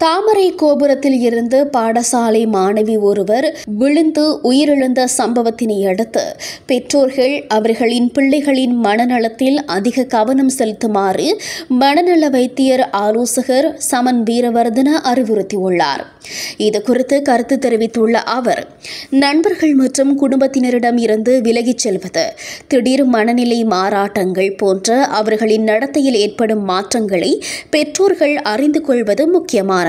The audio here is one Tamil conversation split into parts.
தாமரை கோபுரத்தில் இருந்து பாடசாலை மாணவி ஒருவர் விழுந்து உயிரிழந்த சம்பவத்தினை அடுத்து பெற்றோர்கள் அவர்களின் பிள்ளைகளின் மனநலத்தில் அதிக கவனம் செலுத்துமாறு மனநல வைத்தியர் ஆலோசகர் சமன் வீரவர்தன அறிவுறுத்தியுள்ளார். இதுகுறித்து கருத்து தெரிவித்துள்ள அவர், நண்பர்கள் மற்றும் குடும்பத்தினரிடம் இருந்து விலகிச் செல்வது, திடீர் மனநிலை மாறாட்டங்கள் போன்ற அவர்களின் நடத்தையில் ஏற்படும் மாற்றங்களை பெற்றோர்கள் அறிந்து கொள்வது முக்கியமானது.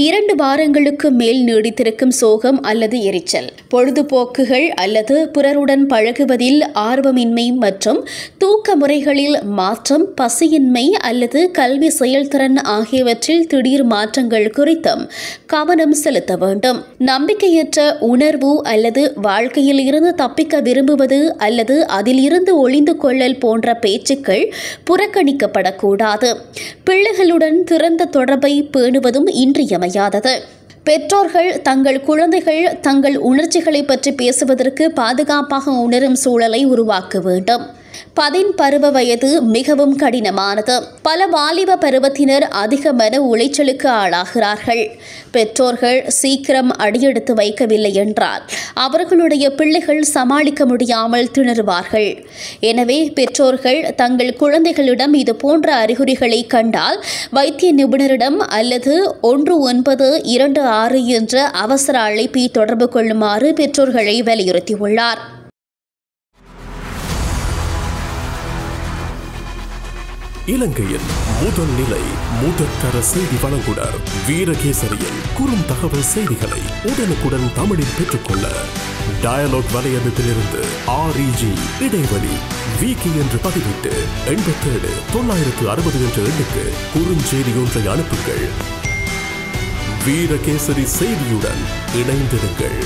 2 வாரங்களுக்கு மேல் நீடித்திருக்கும் சோகம் அல்லது எரிச்சல், பொழுதுபோக்குகள் அல்லது பிறருடன் பழகுவதில் ஆர்வமின்மை மற்றும் தூக்க முறைகளில் மாற்றம், பசியின்மை அல்லது கல்வி செயல்திறன் ஆகியவற்றில் திடீர் மாற்றங்கள் குறித்தும் கவனம் செலுத்த வேண்டும். நம்பிக்கையற்ற உணர்வு அல்லது வாழ்க்கையில் இருந்து தப்பிக்க விரும்புவது அல்லது அதில் இருந்து ஒளிந்து கொள்ளல் போன்ற பேச்சுக்கள் புறக்கணிக்கப்படக்கூடாது. பிள்ளைகளுடன் திறந்த தொடர்பை பேணுவதும் இன்றியமையாதது. பெற்றோர்கள் தங்கள் குழந்தைகள் தங்கள் உணர்ச்சிகளை பற்றி பேசுவதற்கு பாதுகாப்பாக உணரும் சூழலை உருவாக்க வேண்டும். 10 பருவ வயது மிகவும் கடினமானது. பல வாலிப பருவத்தினர் அதிக மன உளைச்சலுக்கு ஆளாகிறார்கள். பெற்றோர்கள் சீக்கிரம் அடியெடுத்து வைக்கவில்லை என்றால் அவர்களுடைய பிள்ளைகள் சமாளிக்க முடியாமல் திணறுவார்கள். எனவே பெற்றோர்கள் தங்கள் குழந்தைகளிடம் இது போன்ற அறிகுறிகளை கண்டால் வைத்திய நிபுணரிடம் அல்லது 1926 என்ற அவசர அழைப்பை தொடர்பு கொள்ளுமாறு பெற்றோர்களை வலியுறுத்தியுள்ளார். இலங்கையின் முதல் நிலை முதற்தர செய்தி வழங்குனர் வீரகேசரியின் குறுந்தகவல் செய்திகளை உடனுக்குடன் தமிழில் பெற்றுக்கொள்ள டயலாக் வலையமைப்பிலிருந்து REG இடைவெளி வீக்கி என்று பதிவிட்டு 87 960 என்ற எண்ணுக்கு குறுஞ்செய்தி ஒன்றை அனுப்புங்கள். வீரகேசரி செய்தியுடன் இணைந்திருங்கள்.